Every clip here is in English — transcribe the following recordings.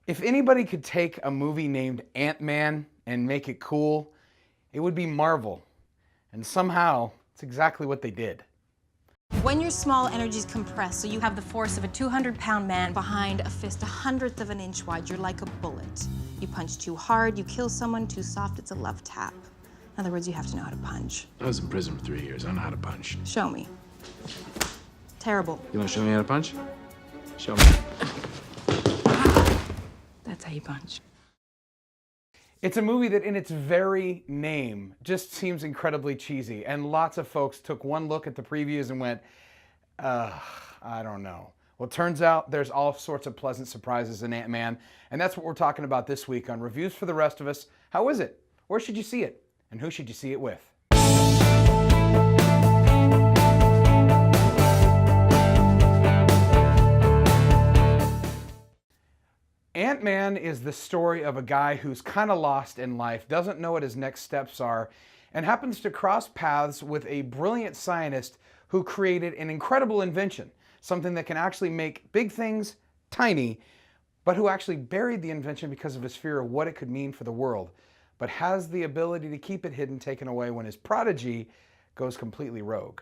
If anybody could take a movie named Ant-Man and make it cool, it would be Marvel. And somehow, it's exactly what they did. When your small energy's compressed, so you have the force of a 200-pound man behind a fist 1/100 of an inch wide, you're like a bullet. You punch too hard, you kill someone, too soft, it's a love tap. In other words, you have to know how to punch. I was in prison for 3 years. I know how to punch. Show me. Terrible. You want to show me how to punch? Show me. That's how you punch. It's a movie that in its very name just seems incredibly cheesy, and lots of folks took one look at the previews and went, I don't know. Well, it turns out there's all sorts of pleasant surprises in Ant-Man, and that's what we're talking about this week on Reviews for the Rest of Us. How is it? Where should you see it? And who should you see it with? Ant-Man is the story of a guy who's kind of lost in life, doesn't know what his next steps are, and happens to cross paths with a brilliant scientist who created an incredible invention, something that can actually make big things tiny, but who actually buried the invention because of his fear of what it could mean for the world, but has the ability to keep it hidden taken away when his prodigy goes completely rogue.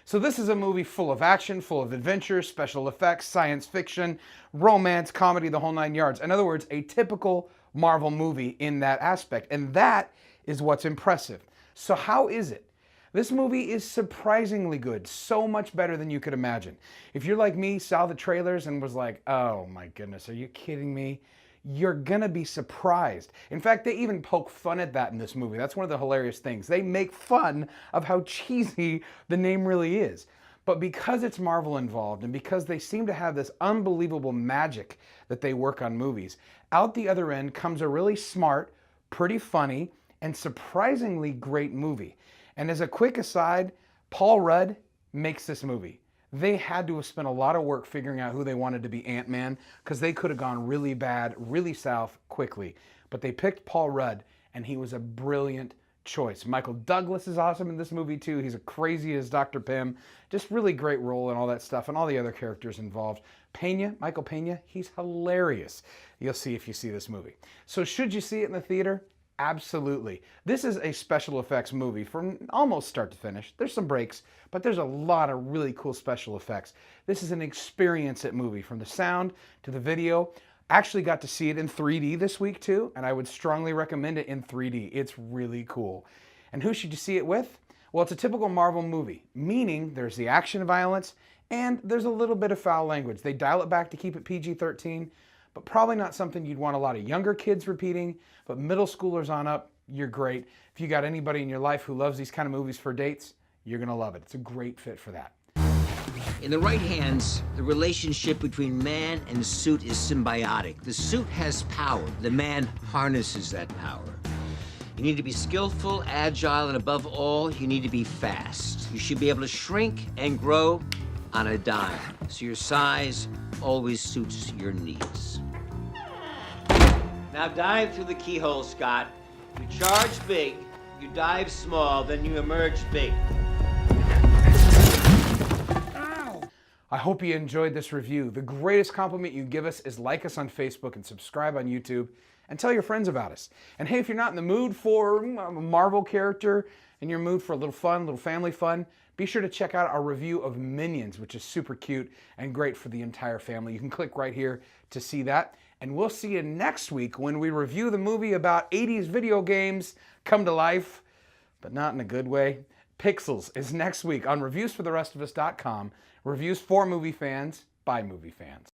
So this is a movie full of action, full of adventure, special effects, science fiction, romance, comedy, the whole nine yards. In other words, a typical Marvel movie in that aspect. And that is what's impressive. So how is it? This movie is surprisingly good, so much better than you could imagine. If you're like me, saw the trailers and was like, oh my goodness, are you kidding me? You're gonna be surprised. In fact, they even poke fun at that in this movie. That's one of the hilarious things. They make fun of how cheesy the name really is. But because it's Marvel involved and because they seem to have this unbelievable magic that they work on movies, out the other end comes a really smart, pretty funny, and surprisingly great movie. And as a quick aside, Paul Rudd makes this movie. They had to have spent a lot of work figuring out who they wanted to be Ant-Man because they could have gone really bad, really south quickly. But they picked Paul Rudd, and he was a brilliant choice. Michael Douglas is awesome in this movie too. He's crazy as Dr. Pym. Just really great role and all that stuff, and all the other characters involved. Michael Pena, he's hilarious. You'll see if you see this movie. So should you see it in the theater? Absolutely. This is a special effects movie from almost start to finish. There's some breaks, but there's a lot of really cool special effects. This is an experience at movie, from the sound to the video. Actually got to see it in 3D this week too, and I would strongly recommend it in 3D. It's really cool. And who should you see it with? Well, it's a typical Marvel movie, meaning there's the action violence and there's a little bit of foul language. They dial it back to keep it PG-13, but probably not something you'd want a lot of younger kids repeating, but middle schoolers on up, you're great. If you got anybody in your life who loves these kind of movies for dates, you're gonna love it. It's a great fit for that. In the right hands, the relationship between man and suit is symbiotic. The suit has power. The man harnesses that power. You need to be skillful, agile, and above all, you need to be fast. You should be able to shrink and grow on a dime, so your size always suits your needs. Now dive through the keyhole, Scott. You charge big, you dive small, then you emerge big. I hope you enjoyed this review. The greatest compliment you can give us is like us on Facebook and subscribe on YouTube and tell your friends about us. And hey, if you're not in the mood for a Marvel character and you're in the mood for a little fun, a little family fun, be sure to check out our review of Minions, which is super cute and great for the entire family. You can click right here to see that. And we'll see you next week when we review the movie about 80s video games come to life, but not in a good way. Pixels is next week on reviewsfortherestofus.com. Reviews for movie fans by movie fans.